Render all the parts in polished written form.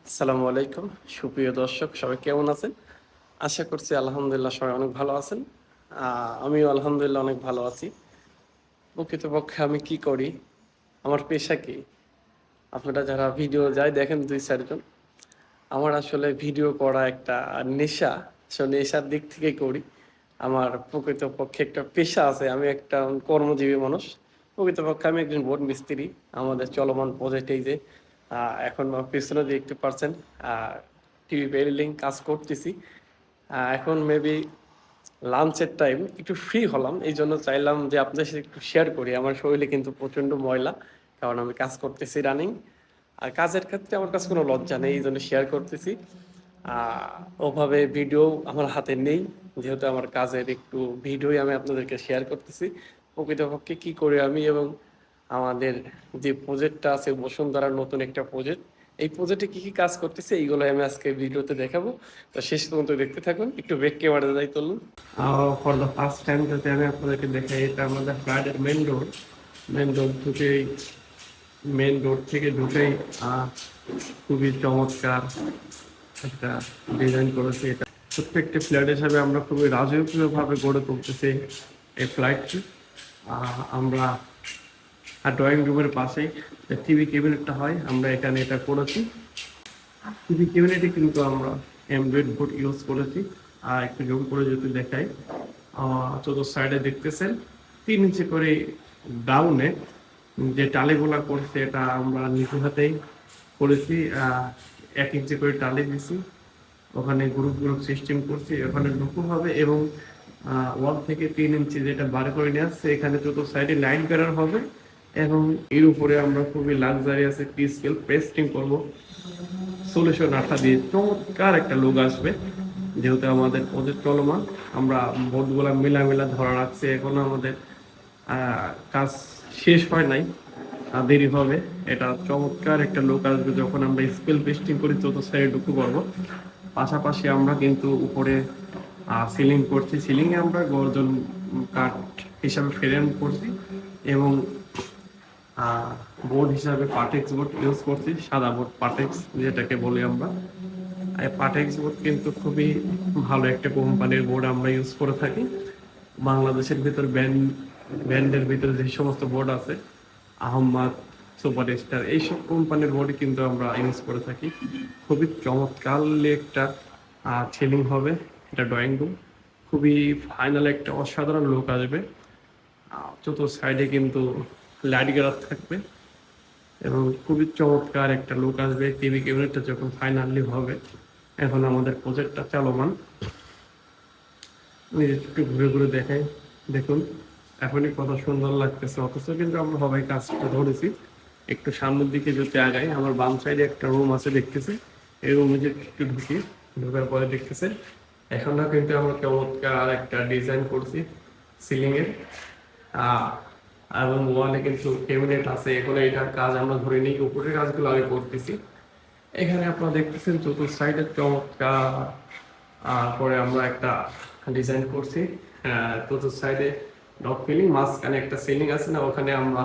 আসসালামু আলাইকুম। সুপ্রিয় দর্শক সবাই কেমন আছেন? আশা করছি আলহামদুলিল্লাহ সবাই অনেক ভালো আছেন। আমিও আলহামদুলিল্লাহ অনেক ভালো আছি। প্রকৃতপক্ষে আমি কি করি? আমার পেশা কি? আপনারা যারা ভিডিও যায় দেখেন ২-৪ জন। আমার আসলে ভিডিও করা একটা নেশা। নেশার দিক থেকে করি। আমার প্রকৃতপক্ষে একটা পেশা আছে। আমি একটা কর্মজীবী মানুষ। প্রকৃতপক্ষে আমি একজন বোর্ড মিস্ত্রি। আমাদের চলমান প্রজেক্ট এই যে এখন আমার পেছনে দেখতে পারছেন আ টিভি বিল্ডিং কাজ করতেছি। এখন মেবি লাঞ্চের টাইম একটু ফ্রি হলাম। এইজন্য চাইলাম যে আপনাদের সাথে একটু শেয়ার করি। আমার শরীরে কিন্তু প্রচন্ড ময়লা। কারণ আমি কাজ করতেছি রানিং। আর কাজের ক্ষেত্রে আমার কাছে কোনো লজ্জা নেই। এইজন্য শেয়ার করতেছি। আ ওভাবে ভিডিও আমার হাতে নেই। যেহেতু আমার কাজের একটু ভিডিওই আমি আপনাদেরকে শেয়ার করতেছি। প্রকৃতপক্ষে কি করি আমি এবং আমাদের যে প্রজেক্টটা আছে বসুন্ধরার নতুন একটা প্রজেক্ট। এই প্রজেক্টে কি কাজ করতেছি এইগুলোই আমি আজকে ভিডিওতে দেখাবো। তো শেষ পর্যন্ত দেখতে থাকুন। একটু ব্যাক ক্যামেরা যাই তুলুন। ফর দ্য ফার্স্ট টাইম যদি আমি আপনাদেরকে দেখাই, এটা আমাদের ফ্ল্যাটের মেইন রোড। মেইন রোড ঢুকেই মেইন রোড থেকে ঢুকেই খুবই চমৎকার একটা ডিজাইন করেছে এটা। প্রত্যেকটি ফ্ল্যাট হিসাবে আমরা খুবই রাজকীয়ভাবে গড়ে তুলতেছি এই ফ্ল্যাটটি। আমরা ড্রয়িং রুমের পাশেই যে টিভি ক্যাবিনেটটা হয়, আমরা এখানে এটা করেছি। টিভি ক্যাবিনেটে কিন্তু আমরা অ্যান্ড্রয়েড বোর্ড ইউজ করেছি। আর একটু জুম করে যদি দেখাই, চতুর্থ সাইডে দেখতেছেন 3 ইঞ্চি করে ডাউনে যে টালিগুলা করছে এটা আমরা নিজে হাতেই করেছি। 1 ইঞ্চি করে টালি দিছি, ওখানে গ্রুপ গ্রুপ সিস্টেম করছি, ওখানে ঢুকু হবে এবং ওয়াল থেকে 3 ইঞ্চি যেটা বার করে নিয়ে আসছে এখানে চতুর্থ সাইডে লাইন করার হবে এবং এর উপরে আমরা খুবই লাক্সারিয়াস একটি স্কেল পেস্টিং করব সলিউশন আঠা দিয়ে। চমৎকার একটা লুক আসবে। যেহেতু আমাদের প্রজেক্ট চলমান, আমরা বোর্ডগুলো মিলা ধরা রাখছি, এখনো আমাদের কাজ শেষ হয় নাই, দেরি হবে। এটা চমৎকার একটা লুক আসবে যখন আমরা স্কেল পেস্টিং করি চতুর্থ সাইডে ঢুকু করবো। পাশাপাশি আমরা কিন্তু উপরে সিলিং করছি। সিলিংয়ে আমরা গর্জন কাঠ হিসাবে ফ্রেম করছি এবং বোর্ড হিসাবে পাটেক্স বোর্ড ইউজ করছি, সাদা বোর্ড পাটেক্স যেটাকে বলি আমরা। এই পাটেক্স বোর্ড কিন্তু খুবই ভালো একটা কোম্পানির বোর্ড আমরা ইউজ করে থাকি। বাংলাদেশের ভিতর ব্র্যান্ডের ভিতরে যে সমস্ত বোর্ড আছে, আহম্মদ, সুপার স্টার, এইসব কোম্পানির বোর্ড কিন্তু আমরা ইউজ করে থাকি। খুবই চমৎকার একটা সিলিং হবে এটা ড্রয়িং রুম। খুবই ফাইনাল একটা অসাধারণ লুক আসবে। চতুর্থ সাইডে কিন্তু লাইট গ্লাস থাকবে এবং খুবই চমৎকার একটা লুক আসবে টিভি ক্যাবিনেটটা যখন ফাইনালি হবে। এখন আমাদের প্রজেক্টটা চলমান, একটু ঘুরে ঘুরে দেখাই, দেখুন এখনই কত সুন্দর লাগতেছে। অথচ কিন্তু আমরা সবাই কাজটা ধরেছি। একটু সামনের দিকে যদি আগাই, আমার বাম সাইডে একটা রুম আছে দেখতেছে, এই রুমে যে একটু ঢুকার পরে দেখতেছে এখনও কিন্তু আমরা চমৎকার একটা ডিজাইন করছি সিলিং এর। এবং ওয়ালে কিন্তু ক্যাবিনেট আছে। এখন এটার কাজ আমরা ধরে নিই, উপরের কাজগুলো আমি করতেছি। এখানে আপনারা দেখতেছেন চতুর্থ সাইডে চমৎকার করে আমরা একটা ডিজাইন করছি। চতুর্থ সাইডে ডট ফিলিং, মাঝখানে একটা সিলিং আছে না, ওখানে আমরা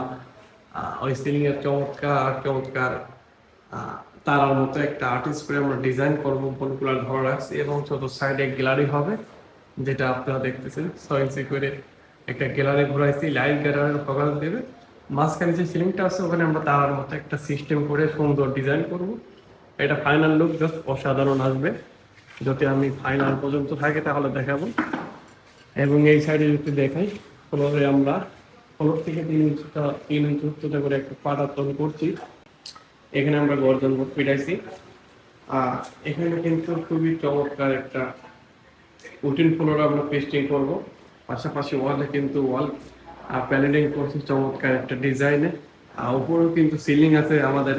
ওই সিলিং এর চমৎকার চমৎকার তারার মতো একটা আর্টিস্ট করে আমরা ডিজাইন করবো, বোর্ডগুলো ধরে রাখছি এবং চতুর্থ সাইডে গ্যালারি হবে, যেটা আপনারা দেখতেছেন 6 ইঞ্চি করে একটা গ্যালারি ঘোরাইছি, লাইট গ্যালারির ফোকাস দেবে। মাঝখানে যে সিলিংটা আছে ওখানে আমরা তারার মতো একটা সিস্টেম করে সুন্দর ডিজাইন করব। এটা ফাইনাল লুক জাস্ট অসাধারণ আসবে। যদি আমি ফাইনাল পর্যন্ত থাকে তাহলে দেখাবো। এবং এই সাইডে যদি দেখাই, ফ্লোরে আমরা ফ্লোর থেকে 3 ইঞ্চি উচ্চতা করে একটা পাটাতন করছি। এখানে আমরা গর্জন বোর্ড পিটাইছি। এখানে কিন্তু খুবই চমৎকার একটা উটিন ফ্লোর আমরা পেস্টিং করব। পাশাপাশি ওয়ালে কিন্তু ওয়াল প্যানেলিং করছি চমৎকার একটা ডিজাইনে। উপরেও কিন্তু সিলিং আছে, আমাদের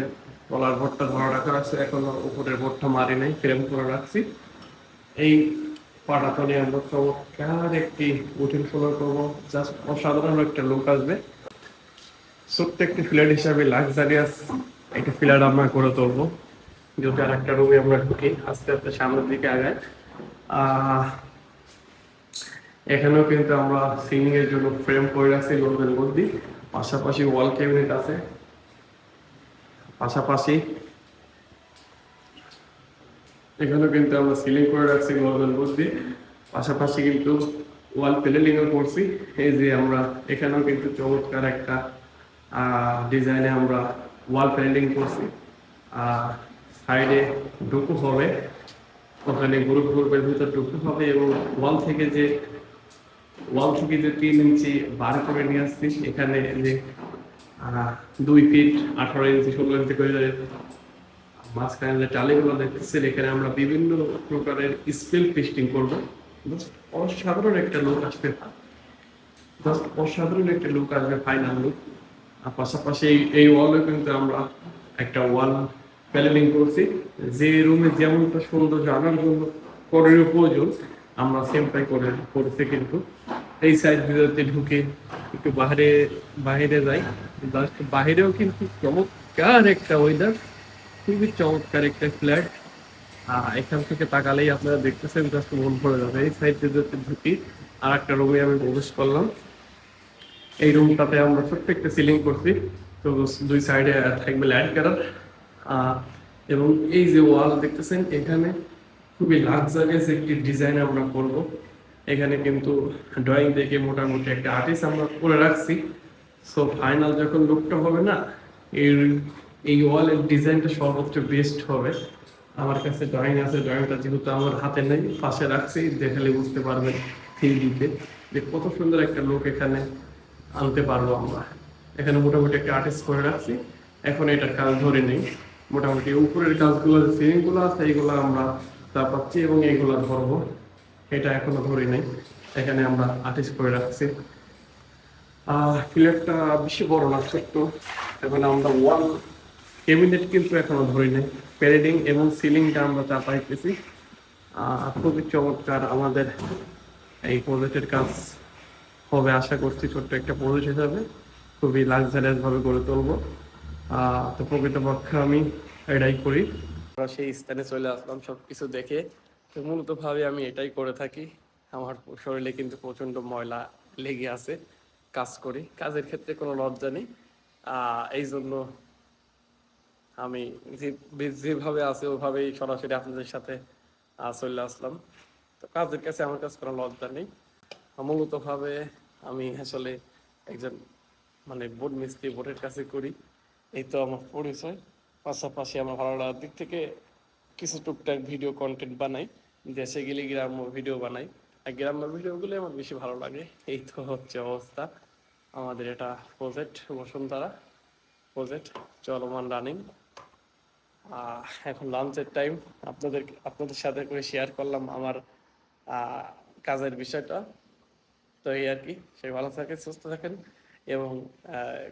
তলার বোর্ডটা ধরা রাখা আছে, এখনো উপরের বোর্ডটা মারি নাই, ফ্রেম করে রাখছি। এই পাটাতনে আমরা চমৎকার একটি উটিন ফ্লোর করবো, জাস্ট অসাধারণ একটা লুক আসবে। ছোট্ট একটি ফ্ল্যাট হিসাবে লাক্সারিয়াস একটা ফ্ল্যাট আমরা করে তুলবো। যদি আর একটা রুমে আমরা ঢুকি, আস্তে আস্তে সামনের দিকে আগাই। এখানেও কিন্তু আমরা সিলিং এর জন্য ফ্রেম করে রাখছি লোহার মধ্যে। পাশাপাশি ওয়াল ক্যাবিনেট আছে, পাশাপাশি এখানেও কিন্তু আমরা সিলিং করে রাখছি গোল্ডেন বুট দিয়ে, পাশাপাশি কিন্তু ওয়াল প্যানেলিংও করছি। এই যে আমরা এখানেও কিন্তু চমৎকার একটা ডিজাইনে আমরা ওয়াল প্যানেলিং করছি। সাইডে ডুকু হবে, ওখানে গ্রুপের ভিতর ডুকু হবে, এবং ওয়াল থেকে যে 3 ইঞ্চি বার করে নিয়ে আসছি এখানে, যে 2 ফিট 18 ইঞ্চি 16 ইঞ্চি করে মাঝখানে যে টালিগুলো দেখতেছেন, এখানে আমরা বিভিন্ন প্রকারের স্পেল পেস্টিং করবো। অসাধারণ একটা লুক আসবে, ফাইনাল লুক। আর পাশাপাশি এই ওয়ালে কিন্তু আমরা একটা ওয়াল প্যানেলিং করছি, যে রুমে যেমনটা সৌন্দর্য আনার জন্য করণীয় প্রয়োজন আমরা সেমটাই করেছি। কিন্তু এই সাইড ভিতরে ঢুকে একটু বাইরে যাই, জাস্ট বাইরেও কিন্তু চমৎকার একটা ওয়েদার, খুবই চমৎকার একটা ফ্ল্যাট। এখান থেকে তাকালেই আপনারা দেখতেছেন, জাস্ট মন ভরে যাবে। এই সাইড দিয়ে ঢুকি আর একটা রুমে আমি প্রবেশ করলাম। এই রুমটাতে আমরা ছোট্ট একটা সিলিং করছি, তো 2 সাইডে থাকবে লাইট কালার। এবং এই যে ওয়াল দেখতেছেন, এখানে খুবই লাক্সারিয়াস একটি ডিজাইন আমরা করব। এখানে কিন্তু ড্রয়িং দেখে মোটামুটি একটা আর্টিস্ট আমরা করে রাখছি। সো ফাইনাল যখন লুকটা হবে না, এই এই ওয়ালের ডিজাইনটা সর্বোচ্চ বেস্ট হবে। আমার কাছে ড্রয়িং আছে, ড্রয়িংটা যেহেতু আমার হাতে নেই, পাশে রাখছি, দেখালে বুঝতে পারবেন 3D-তে যে কত সুন্দর একটা লুক এখানে আনতে পারবো আমরা। এখানে মোটামুটি একটা আর্টিস্ট করে রাখছি, এখন এটার কাজ ধরে নেই। মোটামুটি উপরের কাজগুলো, যে সিলিংগুলো আছে, এইগুলো আমরা চাপাচ্ছি এবং এইগুলো ধরবো, এটা এখনো ধরে নেই। এখানে আমরা আর্টিস্ট করে রাখছি। ফ্ল্যাটটা বেশি বড় না, ছোট্ট। এখানে আমরা ওয়াল ক্যাবিনেট কিন্তু এখনো ধরি নাই, প্যারেডিং এবং সিলিংটা আমরা চাপাইতেছি। খুবই চমৎকার আমাদের এই প্রজেক্টের কাজ হবে আশা করছি। ছোট্ট একটা প্রজেক্ট হিসাবে খুবই লাক্সারিয়াস ভাবে গড়ে তুলবো। তো প্রকৃতপক্ষে আমি এটাই করি। আমরা সেই স্থানে চলে আসলাম সবকিছু দেখে। তো মূলত ভাবে আমি এটাই করে থাকি। আমার শরীরে কিন্তু প্রচন্ড ময়লা লেগে আছে, কাজ করি, কাজের ক্ষেত্রে কোনো লজ্জা নেই। এই জন্য আমি যেভাবে আছে ওভাবেই সরাসরি আপনাদের সাথে চলে আসলাম। তো কাজের কাছে আমার কাছে কোনো লজ্জা নেই। মূলত ভাবে আমি আসলে একজন মানে বোর্ড মিস্ত্রি, বোর্ডের কাছে করি, এই তো আমার পরিচয়। পাশাপাশি আমার ভালো লাগার দিক থেকে কিছু টুকটাক ভিডিও কন্টেন্ট বানাই, দেশে গেলে গ্রাম্য ভিডিও বানাই, আর গ্রাম্য ভিডিওগুলো আমার বেশি ভালো লাগে। এই তো হচ্ছে অবস্থা। আমাদের এটা প্রজেক্ট বসুন্ধরা প্রজেক্ট চলমান, রানিং। এখন লাঞ্চের টাইম, আপনাদের সাথে করে শেয়ার করলাম আমার কাজের বিষয়টা। তো এই আর কি, সে ভালো থাকেন, সুস্থ থাকেন, এবং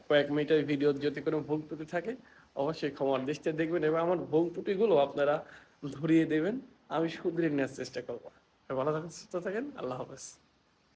কয়েক মিনিটের ভিডিও যদি কোনো ভুল ত্রুটি থাকে অবশ্যই ক্ষমার দৃষ্টিতে দেখবেন, এবং আমার ভুল ত্রুটিগুলো আপনারা ধরিয়ে দেবেন, আমি শুধরিয়ে নেওয়ার চেষ্টা করবো। ভালো থাকেন, সুস্থ থাকেন, আল্লাহ হাফেজ।